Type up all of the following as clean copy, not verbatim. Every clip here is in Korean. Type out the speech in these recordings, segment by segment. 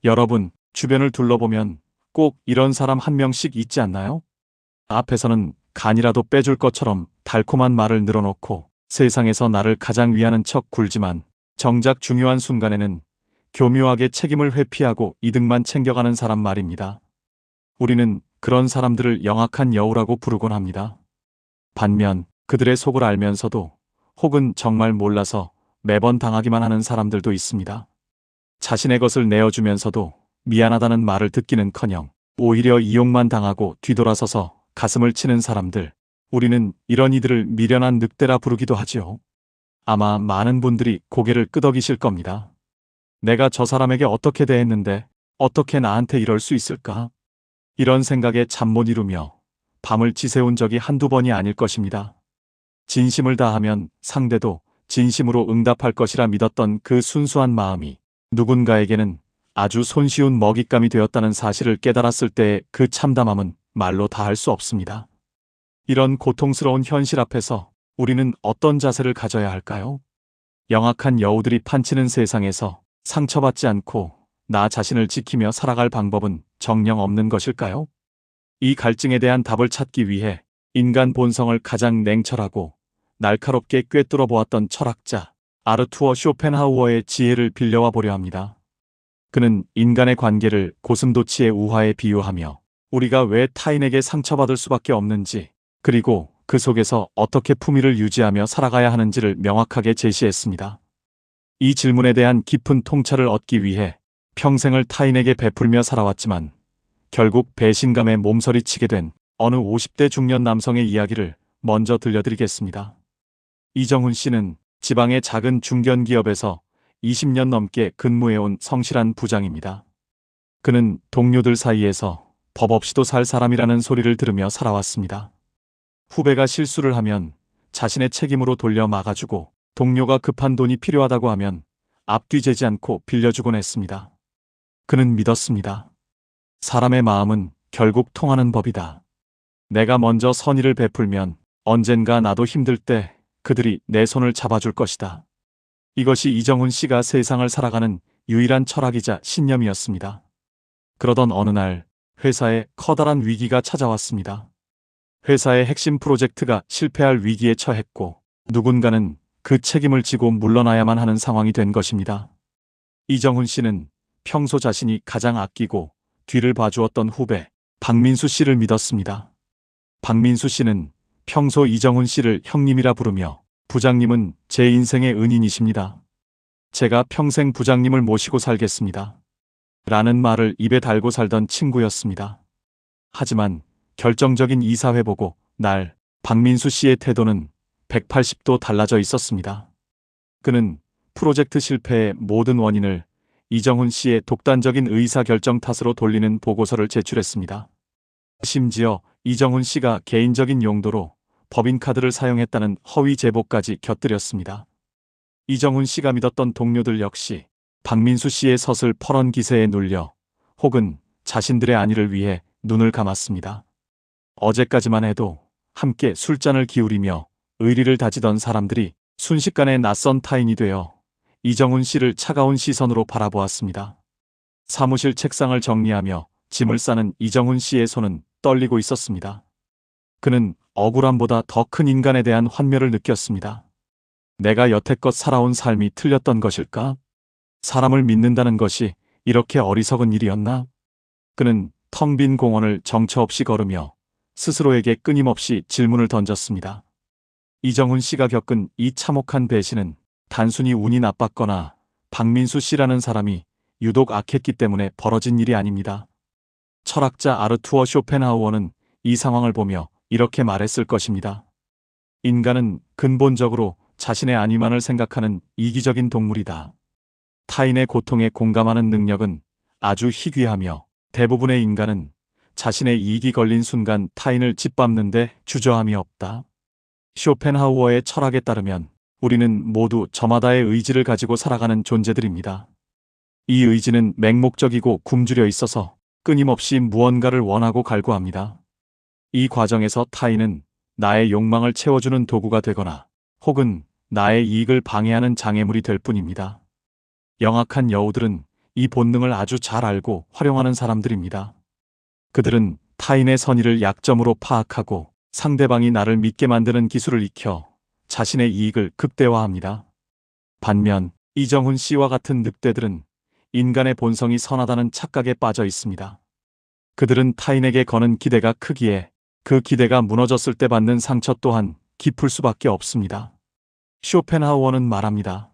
여러분, 주변을 둘러보면 꼭 이런 사람 한 명씩 있지 않나요? 앞에서는 간이라도 빼줄 것처럼 달콤한 말을 늘어놓고 세상에서 나를 가장 위하는 척 굴지만 정작 중요한 순간에는 교묘하게 책임을 회피하고 이득만 챙겨가는 사람 말입니다. 우리는 그런 사람들을 영악한 여우라고 부르곤 합니다. 반면 그들의 속을 알면서도 혹은 정말 몰라서 매번 당하기만 하는 사람들도 있습니다. 자신의 것을 내어주면서도 미안하다는 말을 듣기는커녕 오히려 이용만 당하고 뒤돌아서서 가슴을 치는 사람들, 우리는 이런 이들을 미련한 늑대라 부르기도 하지요. 아마 많은 분들이 고개를 끄덕이실 겁니다. 내가 저 사람에게 어떻게 대했는데 어떻게 나한테 이럴 수 있을까? 이런 생각에 잠 못 이루며 밤을 지새운 적이 한두 번이 아닐 것입니다. 진심을 다하면 상대도 진심으로 응답할 것이라 믿었던 그 순수한 마음이 누군가에게는 아주 손쉬운 먹잇감이 되었다는 사실을 깨달았을 때의 그 참담함은 말로 다할 수 없습니다. 이런 고통스러운 현실 앞에서 우리는 어떤 자세를 가져야 할까요? 영악한 여우들이 판치는 세상에서 상처받지 않고 나 자신을 지키며 살아갈 방법은 정녕 없는 것일까요? 이 갈증에 대한 답을 찾기 위해 인간 본성을 가장 냉철하고 날카롭게 꿰뚫어 보았던 철학자 아르투어 쇼펜하우어의 지혜를 빌려와 보려 합니다. 그는 인간의 관계를 고슴도치의 우화에 비유하며 우리가 왜 타인에게 상처받을 수밖에 없는지, 그리고 그 속에서 어떻게 품위를 유지하며 살아가야 하는지를 명확하게 제시했습니다. 이 질문에 대한 깊은 통찰을 얻기 위해 평생을 타인에게 베풀며 살아왔지만 결국 배신감에 몸서리치게 된 어느 50대 중년 남성의 이야기를 먼저 들려드리겠습니다. 이정훈 씨는 지방의 작은 중견기업에서 20년 넘게 근무해온 성실한 부장입니다. 그는 동료들 사이에서 법 없이도 살 사람이라는 소리를 들으며 살아왔습니다. 후배가 실수를 하면 자신의 책임으로 돌려 막아주고 동료가 급한 돈이 필요하다고 하면 앞뒤 재지 않고 빌려주곤 했습니다. 그는 믿었습니다. 사람의 마음은 결국 통하는 법이다. 내가 먼저 선의를 베풀면 언젠가 나도 힘들 때 그들이 내 손을 잡아줄 것이다. 이것이 이정훈 씨가 세상을 살아가는 유일한 철학이자 신념이었습니다. 그러던 어느 날 회사에 커다란 위기가 찾아왔습니다. 회사의 핵심 프로젝트가 실패할 위기에 처했고 누군가는 그 책임을 지고 물러나야만 하는 상황이 된 것입니다. 이정훈 씨는 평소 자신이 가장 아끼고 뒤를 봐주었던 후배 박민수 씨를 믿었습니다. 박민수 씨는 평소 이정훈 씨를 형님이라 부르며 부장님은 제 인생의 은인이십니다. 제가 평생 부장님을 모시고 살겠습니다. 라는 말을 입에 달고 살던 친구였습니다. 하지만 결정적인 이사회 보고 날 박민수 씨의 태도는 180도 달라져 있었습니다. 그는 프로젝트 실패의 모든 원인을 이정훈 씨의 독단적인 의사결정 탓으로 돌리는 보고서를 제출했습니다. 심지어 이정훈 씨가 개인적인 용도로 법인카드를 사용했다는 허위 제보까지 곁들였습니다. 이정훈 씨가 믿었던 동료들 역시 박민수 씨의 서슬 퍼런 기세에 눌려 혹은 자신들의 안위를 위해 눈을 감았습니다. 어제까지만 해도 함께 술잔을 기울이며 의리를 다지던 사람들이 순식간에 낯선 타인이 되어 이정훈 씨를 차가운 시선으로 바라보았습니다. 사무실 책상을 정리하며 짐을 싸는 이정훈 씨의 손은 떨리고 있었습니다. 그는 억울함보다 더 큰 인간에 대한 환멸을 느꼈습니다. 내가 여태껏 살아온 삶이 틀렸던 것일까? 사람을 믿는다는 것이 이렇게 어리석은 일이었나? 그는 텅 빈 공원을 정처 없이 걸으며 스스로에게 끊임없이 질문을 던졌습니다. 이정훈 씨가 겪은 이 참혹한 배신은 단순히 운이 나빴거나 박민수 씨라는 사람이 유독 악했기 때문에 벌어진 일이 아닙니다. 철학자 아르투어 쇼펜하우어는 이 상황을 보며 이렇게 말했을 것입니다. 인간은 근본적으로 자신의 안위만을 생각하는 이기적인 동물이다. 타인의 고통에 공감하는 능력은 아주 희귀하며 대부분의 인간은 자신의 이익이 걸린 순간 타인을 짓밟는데 주저함이 없다. 쇼펜하우어의 철학에 따르면 우리는 모두 저마다의 의지를 가지고 살아가는 존재들입니다. 이 의지는 맹목적이고 굶주려 있어서 끊임없이 무언가를 원하고 갈구합니다. 이 과정에서 타인은 나의 욕망을 채워주는 도구가 되거나 혹은 나의 이익을 방해하는 장애물이 될 뿐입니다. 영악한 여우들은 이 본능을 아주 잘 알고 활용하는 사람들입니다. 그들은 타인의 선의를 약점으로 파악하고 상대방이 나를 믿게 만드는 기술을 익혀 자신의 이익을 극대화합니다. 반면 이정훈 씨와 같은 늑대들은 인간의 본성이 선하다는 착각에 빠져 있습니다. 그들은 타인에게 거는 기대가 크기에 그 기대가 무너졌을 때 받는 상처 또한 깊을 수밖에 없습니다. 쇼펜하우어는 말합니다.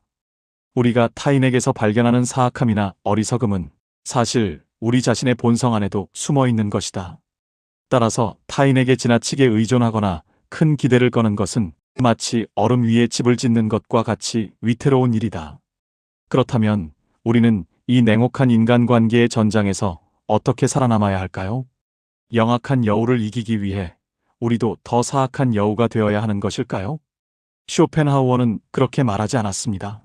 우리가 타인에게서 발견하는 사악함이나 어리석음은 사실 우리 자신의 본성 안에도 숨어 있는 것이다. 따라서 타인에게 지나치게 의존하거나 큰 기대를 거는 것은 마치 얼음 위에 집을 짓는 것과 같이 위태로운 일이다. 그렇다면 우리는 이 냉혹한 인간관계의 전장에서 어떻게 살아남아야 할까요? 영악한 여우를 이기기 위해 우리도 더 사악한 여우가 되어야 하는 것일까요? 쇼펜하우어는 그렇게 말하지 않았습니다.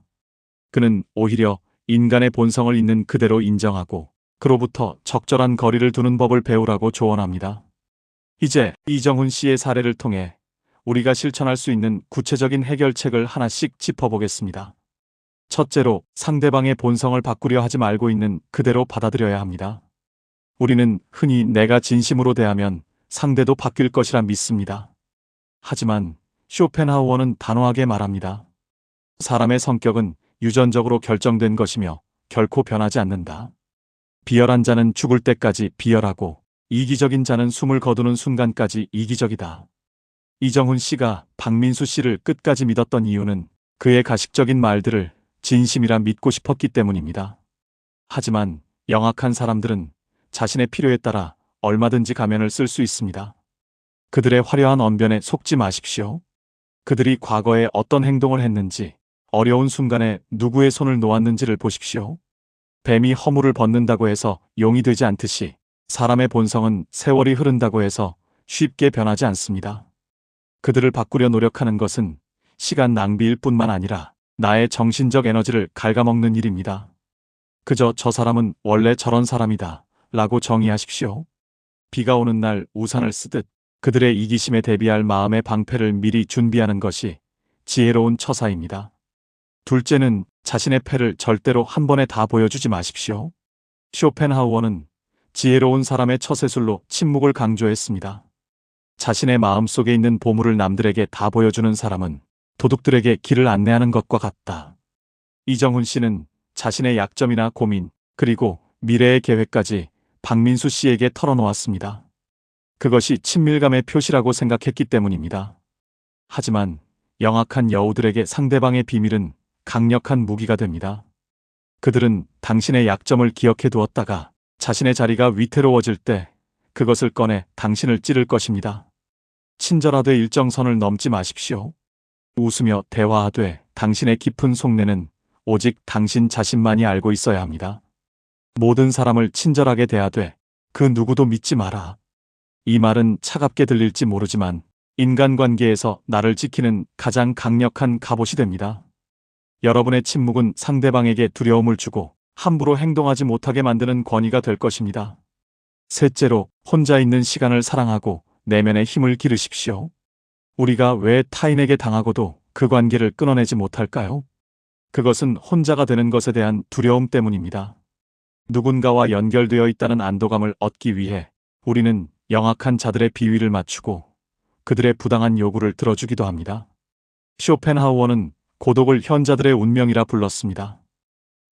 그는 오히려 인간의 본성을 있는 그대로 인정하고 그로부터 적절한 거리를 두는 법을 배우라고 조언합니다. 이제 이정훈 씨의 사례를 통해 우리가 실천할 수 있는 구체적인 해결책을 하나씩 짚어보겠습니다. 첫째로, 상대방의 본성을 바꾸려 하지 말고 있는 그대로 받아들여야 합니다. 우리는 흔히 내가 진심으로 대하면 상대도 바뀔 것이라 믿습니다. 하지만 쇼펜하우어는 단호하게 말합니다. 사람의 성격은 유전적으로 결정된 것이며 결코 변하지 않는다. 비열한 자는 죽을 때까지 비열하고 이기적인 자는 숨을 거두는 순간까지 이기적이다. 이정훈 씨가 박민수 씨를 끝까지 믿었던 이유는 그의 가식적인 말들을 진심이라 믿고 싶었기 때문입니다. 하지만 영악한 사람들은 자신의 필요에 따라 얼마든지 가면을 쓸 수 있습니다. 그들의 화려한 언변에 속지 마십시오. 그들이 과거에 어떤 행동을 했는지, 어려운 순간에 누구의 손을 놓았는지를 보십시오. 뱀이 허물을 벗는다고 해서 용이 되지 않듯이 사람의 본성은 세월이 흐른다고 해서 쉽게 변하지 않습니다. 그들을 바꾸려 노력하는 것은 시간 낭비일 뿐만 아니라 나의 정신적 에너지를 갉아먹는 일입니다. 그저 저 사람은 원래 저런 사람이다 라고 정의하십시오. 비가 오는 날 우산을 쓰듯 그들의 이기심에 대비할 마음의 방패를 미리 준비하는 것이 지혜로운 처사입니다. 둘째는 자신의 패를 절대로 한 번에 다 보여주지 마십시오. 쇼펜하우어는 지혜로운 사람의 처세술로 침묵을 강조했습니다. 자신의 마음속에 있는 보물을 남들에게 다 보여주는 사람은 도둑들에게 길을 안내하는 것과 같다. 이정훈 씨는 자신의 약점이나 고민, 그리고 미래의 계획까지 박민수 씨에게 털어놓았습니다. 그것이 친밀감의 표시라고 생각했기 때문입니다. 하지만 영악한 여우들에게 상대방의 비밀은 강력한 무기가 됩니다. 그들은 당신의 약점을 기억해 두었다가 자신의 자리가 위태로워질 때 그것을 꺼내 당신을 찌를 것입니다. 친절하되 일정선을 넘지 마십시오. 웃으며 대화하되 당신의 깊은 속내는 오직 당신 자신만이 알고 있어야 합니다. 모든 사람을 친절하게 대하되 그 누구도 믿지 마라. 이 말은 차갑게 들릴지 모르지만 인간관계에서 나를 지키는 가장 강력한 갑옷이 됩니다. 여러분의 침묵은 상대방에게 두려움을 주고 함부로 행동하지 못하게 만드는 권위가 될 것입니다. 셋째로, 혼자 있는 시간을 사랑하고 내면의 힘을 기르십시오. 우리가 왜 타인에게 당하고도 그 관계를 끊어내지 못할까요? 그것은 혼자가 되는 것에 대한 두려움 때문입니다. 누군가와 연결되어 있다는 안도감을 얻기 위해 우리는 영악한 자들의 비위를 맞추고 그들의 부당한 요구를 들어주기도 합니다. 쇼펜하우어는 고독을 현자들의 운명이라 불렀습니다.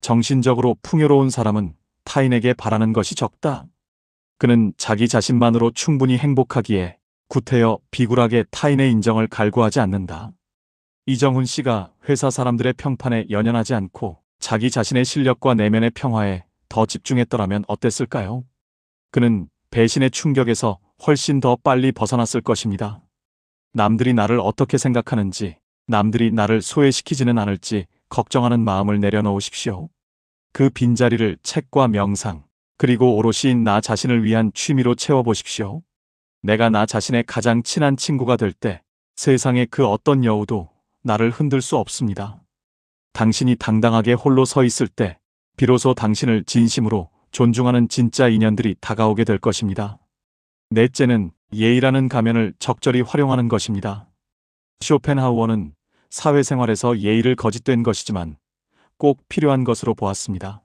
정신적으로 풍요로운 사람은 타인에게 바라는 것이 적다. 그는 자기 자신만으로 충분히 행복하기에 구태여 비굴하게 타인의 인정을 갈구하지 않는다. 이정훈 씨가 회사 사람들의 평판에 연연하지 않고 자기 자신의 실력과 내면의 평화에 더 집중했더라면 어땠을까요? 그는 배신의 충격에서 훨씬 더 빨리 벗어났을 것입니다. 남들이 나를 어떻게 생각하는지, 남들이 나를 소외시키지는 않을지 걱정하는 마음을 내려놓으십시오. 그 빈자리를 책과 명상, 그리고 오롯이 나 자신을 위한 취미로 채워보십시오. 내가 나 자신의 가장 친한 친구가 될 때 세상의 그 어떤 여우도 나를 흔들 수 없습니다. 당신이 당당하게 홀로 서 있을 때 비로소 당신을 진심으로 존중하는 진짜 인연들이 다가오게 될 것입니다. 넷째는 예의라는 가면을 적절히 활용하는 것입니다. 쇼펜하우어는 사회생활에서 예의를 거짓된 것이지만 꼭 필요한 것으로 보았습니다.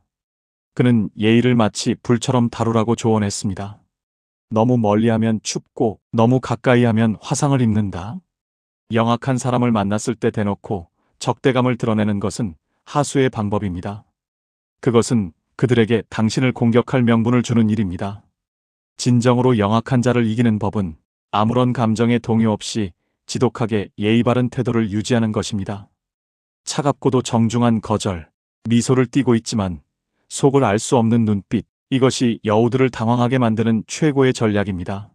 그는 예의를 마치 불처럼 다루라고 조언했습니다. 너무 멀리하면 춥고 너무 가까이하면 화상을 입는다. 영악한 사람을 만났을 때 대놓고 적대감을 드러내는 것은 하수의 방법입니다. 그것은 그들에게 당신을 공격할 명분을 주는 일입니다. 진정으로 영악한 자를 이기는 법은 아무런 감정에 동요 없이 지독하게 예의 바른 태도를 유지하는 것입니다. 차갑고도 정중한 거절, 미소를 띠고 있지만 속을 알 수 없는 눈빛, 이것이 여우들을 당황하게 만드는 최고의 전략입니다.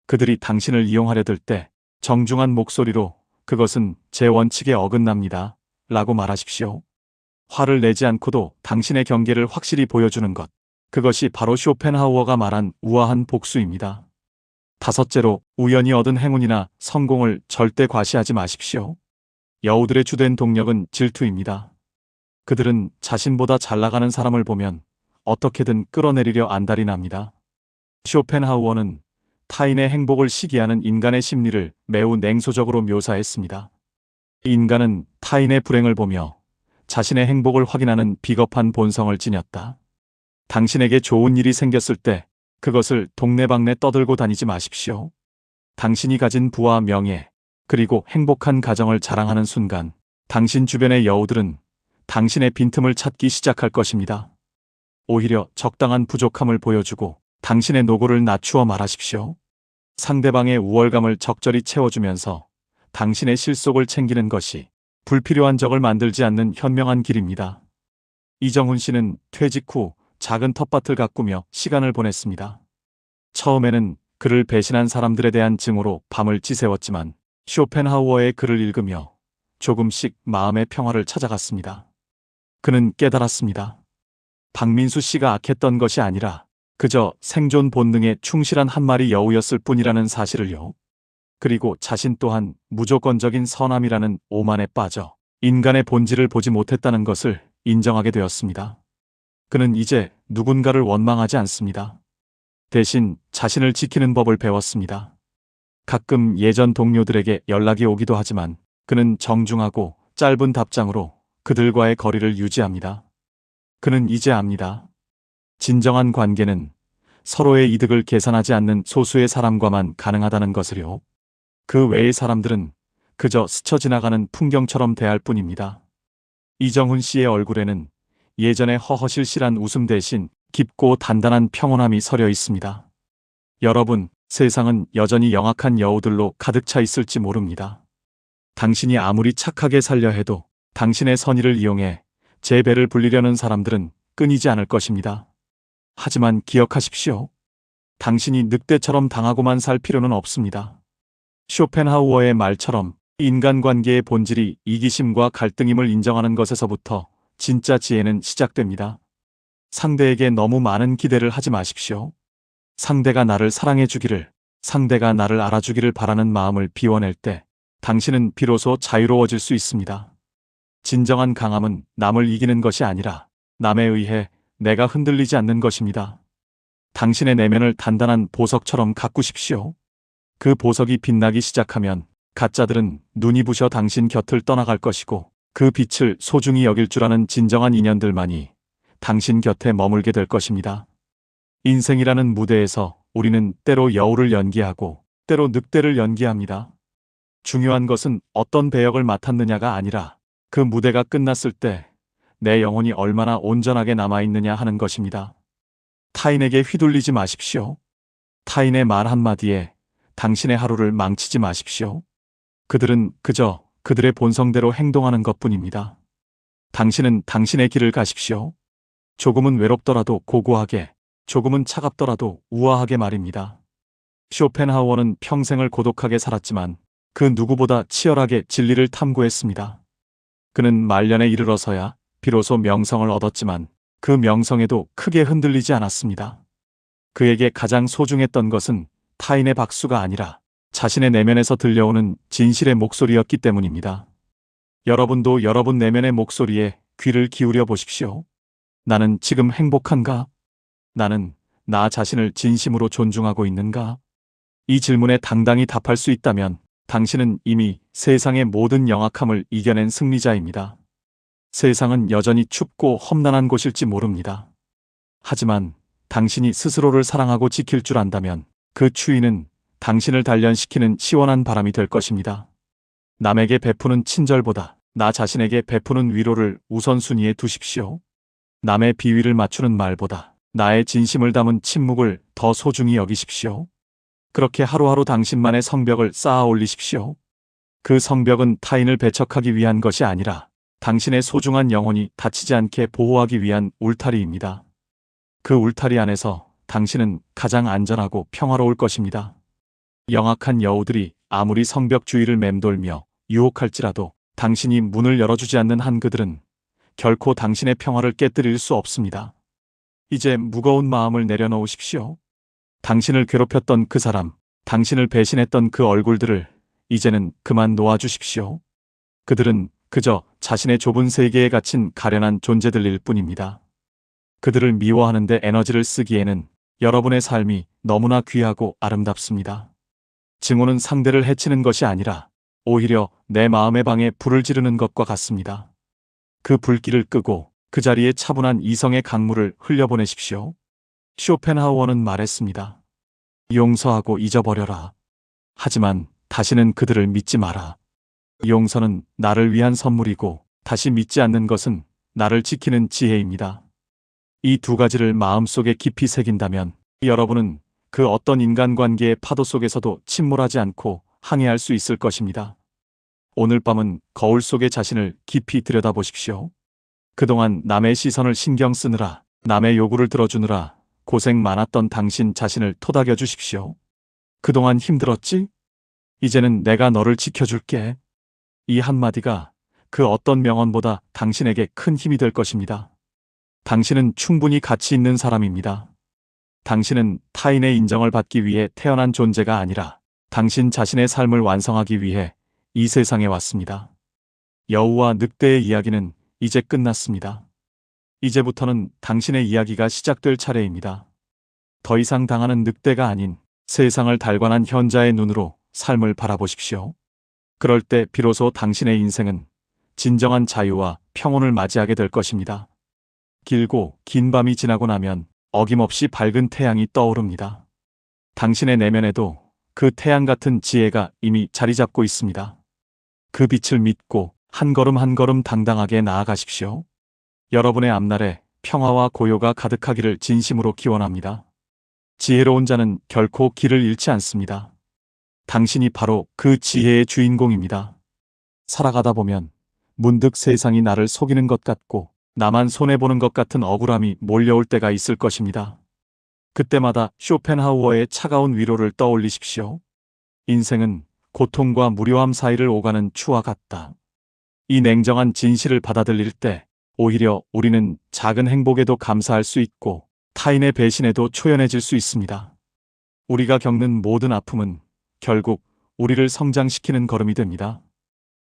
그들이 당신을 이용하려 들 때 정중한 목소리로 그것은 제 원칙에 어긋납니다. 라고 말하십시오. 화를 내지 않고도 당신의 경계를 확실히 보여주는 것. 그것이 바로 쇼펜하우어가 말한 우아한 복수입니다. 다섯째로, 우연히 얻은 행운이나 성공을 절대 과시하지 마십시오. 여우들의 주된 동력은 질투입니다. 그들은 자신보다 잘 나가는 사람을 보면 어떻게든 끌어내리려 안달이 납니다. 쇼펜하우어는 타인의 행복을 시기하는 인간의 심리를 매우 냉소적으로 묘사했습니다. 인간은 타인의 불행을 보며 자신의 행복을 확인하는 비겁한 본성을 지녔다. 당신에게 좋은 일이 생겼을 때 그것을 동네방네 떠들고 다니지 마십시오. 당신이 가진 부와 명예, 그리고 행복한 가정을 자랑하는 순간 당신 주변의 여우들은 당신의 빈틈을 찾기 시작할 것입니다. 오히려 적당한 부족함을 보여주고 당신의 노고를 낮추어 말하십시오. 상대방의 우월감을 적절히 채워주면서 당신의 실속을 챙기는 것이 불필요한 적을 만들지 않는 현명한 길입니다. 이정훈 씨는 퇴직 후 작은 텃밭을 가꾸며 시간을 보냈습니다. 처음에는 그를 배신한 사람들에 대한 증오로 밤을 지새웠지만 쇼펜하우어의 글을 읽으며 조금씩 마음의 평화를 찾아갔습니다. 그는 깨달았습니다. 박민수 씨가 악했던 것이 아니라 그저 생존 본능에 충실한 한 마리 여우였을 뿐이라는 사실을요. 그리고 자신 또한 무조건적인 선함이라는 오만에 빠져 인간의 본질을 보지 못했다는 것을 인정하게 되었습니다. 그는 이제 누군가를 원망하지 않습니다. 대신 자신을 지키는 법을 배웠습니다. 가끔 예전 동료들에게 연락이 오기도 하지만 그는 정중하고 짧은 답장으로 그들과의 거리를 유지합니다. 그는 이제 압니다. 진정한 관계는 서로의 이득을 계산하지 않는 소수의 사람과만 가능하다는 것을요. 그 외의 사람들은 그저 스쳐 지나가는 풍경처럼 대할 뿐입니다. 이정훈 씨의 얼굴에는 예전의 허허실실한 웃음 대신 깊고 단단한 평온함이 서려 있습니다. 여러분, 세상은 여전히 영악한 여우들로 가득 차 있을지 모릅니다. 당신이 아무리 착하게 살려 해도 당신의 선의를 이용해 제 배를 불리려는 사람들은 끊이지 않을 것입니다. 하지만 기억하십시오. 당신이 늑대처럼 당하고만 살 필요는 없습니다. 쇼펜하우어의 말처럼 인간관계의 본질이 이기심과 갈등임을 인정하는 것에서부터 진짜 지혜는 시작됩니다. 상대에게 너무 많은 기대를 하지 마십시오. 상대가 나를 사랑해 주기를, 상대가 나를 알아주기를 바라는 마음을 비워낼 때 당신은 비로소 자유로워질 수 있습니다. 진정한 강함은 남을 이기는 것이 아니라 남에 의해 내가 흔들리지 않는 것입니다. 당신의 내면을 단단한 보석처럼 가꾸십시오. 그 보석이 빛나기 시작하면 가짜들은 눈이 부셔 당신 곁을 떠나갈 것이고 그 빛을 소중히 여길 줄 아는 진정한 인연들만이 당신 곁에 머물게 될 것입니다. 인생이라는 무대에서 우리는 때로 여우를 연기하고 때로 늑대를 연기합니다. 중요한 것은 어떤 배역을 맡았느냐가 아니라 그 무대가 끝났을 때 내 영혼이 얼마나 온전하게 남아있느냐 하는 것입니다. 타인에게 휘둘리지 마십시오. 타인의 말 한마디에 당신의 하루를 망치지 마십시오. 그들은 그저 그들의 본성대로 행동하는 것뿐입니다. 당신은 당신의 길을 가십시오. 조금은 외롭더라도 고고하게, 조금은 차갑더라도 우아하게 말입니다. 쇼펜하우어는 평생을 고독하게 살았지만 그 누구보다 치열하게 진리를 탐구했습니다. 그는 말년에 이르러서야 비로소 명성을 얻었지만 그 명성에도 크게 흔들리지 않았습니다. 그에게 가장 소중했던 것은 타인의 박수가 아니라 자신의 내면에서 들려오는 진실의 목소리였기 때문입니다. 여러분도 여러분 내면의 목소리에 귀를 기울여 보십시오. 나는 지금 행복한가? 나는 나 자신을 진심으로 존중하고 있는가? 이 질문에 당당히 답할 수 있다면 당신은 이미 세상의 모든 영악함을 이겨낸 승리자입니다. 세상은 여전히 춥고 험난한 곳일지 모릅니다. 하지만 당신이 스스로를 사랑하고 지킬 줄 안다면 그 추위는 당신을 단련시키는 시원한 바람이 될 것입니다. 남에게 베푸는 친절보다 나 자신에게 베푸는 위로를 우선순위에 두십시오. 남의 비위를 맞추는 말보다 나의 진심을 담은 침묵을 더 소중히 여기십시오. 그렇게 하루하루 당신만의 성벽을 쌓아 올리십시오. 그 성벽은 타인을 배척하기 위한 것이 아니라 당신의 소중한 영혼이 다치지 않게 보호하기 위한 울타리입니다. 그 울타리 안에서 당신은 가장 안전하고 평화로울 것입니다. 영악한 여우들이 아무리 성벽 주위를 맴돌며 유혹할지라도 당신이 문을 열어주지 않는 한 그들은 결코 당신의 평화를 깨뜨릴 수 없습니다. 이제 무거운 마음을 내려놓으십시오. 당신을 괴롭혔던 그 사람, 당신을 배신했던 그 얼굴들을 이제는 그만 놓아주십시오. 그들은 그저 자신의 좁은 세계에 갇힌 가련한 존재들일 뿐입니다. 그들을 미워하는데 에너지를 쓰기에는 여러분의 삶이 너무나 귀하고 아름답습니다. 증오는 상대를 해치는 것이 아니라 오히려 내 마음의 방에 불을 지르는 것과 같습니다. 그 불길을 끄고 그 자리에 차분한 이성의 강물을 흘려보내십시오. 쇼펜하우어는 말했습니다. 용서하고 잊어버려라. 하지만 다시는 그들을 믿지 마라. 용서는 나를 위한 선물이고 다시 믿지 않는 것은 나를 지키는 지혜입니다. 이 두 가지를 마음속에 깊이 새긴다면 여러분은 그 어떤 인간관계의 파도 속에서도 침몰하지 않고 항해할 수 있을 것입니다. 오늘 밤은 거울 속의 자신을 깊이 들여다보십시오. 그동안 남의 시선을 신경 쓰느라, 남의 요구를 들어주느라 고생 많았던 당신 자신을 토닥여 주십시오. 그동안 힘들었지? 이제는 내가 너를 지켜줄게. 이 한마디가 그 어떤 명언보다 당신에게 큰 힘이 될 것입니다. 당신은 충분히 가치 있는 사람입니다. 당신은 타인의 인정을 받기 위해 태어난 존재가 아니라 당신 자신의 삶을 완성하기 위해 이 세상에 왔습니다. 여우와 늑대의 이야기는 이제 끝났습니다. 이제부터는 당신의 이야기가 시작될 차례입니다. 더 이상 당하는 늑대가 아닌 세상을 달관한 현자의 눈으로 삶을 바라보십시오. 그럴 때 비로소 당신의 인생은 진정한 자유와 평온을 맞이하게 될 것입니다. 길고 긴 밤이 지나고 나면 어김없이 밝은 태양이 떠오릅니다. 당신의 내면에도 그 태양 같은 지혜가 이미 자리 잡고 있습니다. 그 빛을 믿고 한 걸음 한 걸음 당당하게 나아가십시오. 여러분의 앞날에 평화와 고요가 가득하기를 진심으로 기원합니다. 지혜로운 자는 결코 길을 잃지 않습니다. 당신이 바로 그 지혜의 주인공입니다. 살아가다 보면 문득 세상이 나를 속이는 것 같고 나만 손해보는 것 같은 억울함이 몰려올 때가 있을 것입니다. 그때마다 쇼펜하우어의 차가운 위로를 떠올리십시오. 인생은 고통과 무료함 사이를 오가는 추와 같다. 이 냉정한 진실을 받아들일 때 오히려 우리는 작은 행복에도 감사할 수 있고 타인의 배신에도 초연해질 수 있습니다. 우리가 겪는 모든 아픔은 결국 우리를 성장시키는 걸음이 됩니다.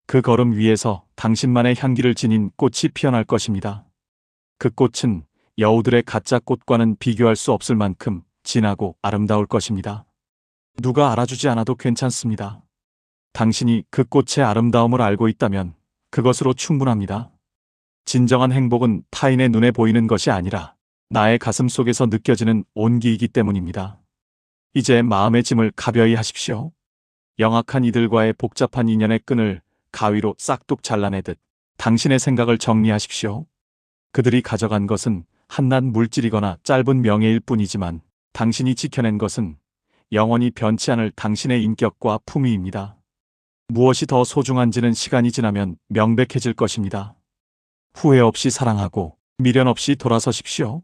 그 걸음 위에서 당신만의 향기를 지닌 꽃이 피어날 것입니다. 그 꽃은 여우들의 가짜 꽃과는 비교할 수 없을 만큼 진하고 아름다울 것입니다. 누가 알아주지 않아도 괜찮습니다. 당신이 그 꽃의 아름다움을 알고 있다면 그것으로 충분합니다. 진정한 행복은 타인의 눈에 보이는 것이 아니라 나의 가슴 속에서 느껴지는 온기이기 때문입니다. 이제 마음의 짐을 가벼이 하십시오. 영악한 이들과의 복잡한 인연의 끈을 가위로 싹둑 잘라내듯 당신의 생각을 정리하십시오. 그들이 가져간 것은 한낱 물질이거나 짧은 명예일 뿐이지만 당신이 지켜낸 것은 영원히 변치 않을 당신의 인격과 품위입니다. 무엇이 더 소중한지는 시간이 지나면 명백해질 것입니다. 후회 없이 사랑하고 미련 없이 돌아서십시오.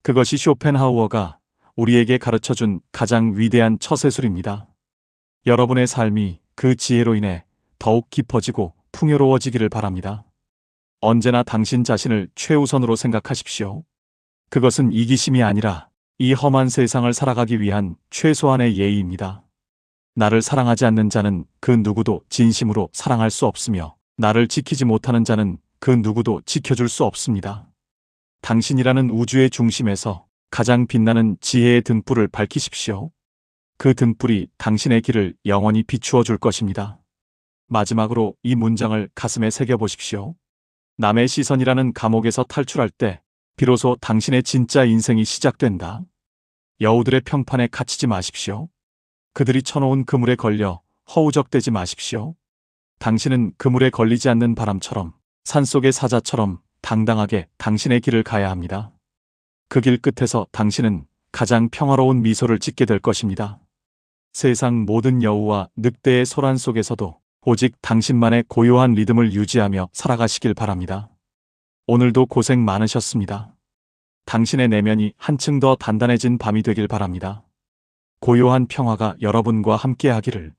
그것이 쇼펜하우어가 우리에게 가르쳐준 가장 위대한 처세술입니다. 여러분의 삶이 그 지혜로 인해 더욱 깊어지고 풍요로워지기를 바랍니다. 언제나 당신 자신을 최우선으로 생각하십시오. 그것은 이기심이 아니라 이 험한 세상을 살아가기 위한 최소한의 예의입니다. 나를 사랑하지 않는 자는 그 누구도 진심으로 사랑할 수 없으며 나를 지키지 못하는 자는 그 누구도 지켜줄 수 없습니다. 당신이라는 우주의 중심에서 가장 빛나는 지혜의 등불을 밝히십시오. 그 등불이 당신의 길을 영원히 비추어 줄 것입니다. 마지막으로 이 문장을 가슴에 새겨보십시오. 남의 시선이라는 감옥에서 탈출할 때 비로소 당신의 진짜 인생이 시작된다. 여우들의 평판에 갇히지 마십시오. 그들이 쳐놓은 그물에 걸려 허우적대지 마십시오. 당신은 그물에 걸리지 않는 바람처럼, 산속의 사자처럼 당당하게 당신의 길을 가야 합니다. 그 길 끝에서 당신은 가장 평화로운 미소를 짓게 될 것입니다. 세상 모든 여우와 늑대의 소란 속에서도 오직 당신만의 고요한 리듬을 유지하며 살아가시길 바랍니다. 오늘도 고생 많으셨습니다. 당신의 내면이 한층 더 단단해진 밤이 되길 바랍니다. 고요한 평화가 여러분과 함께 하기를.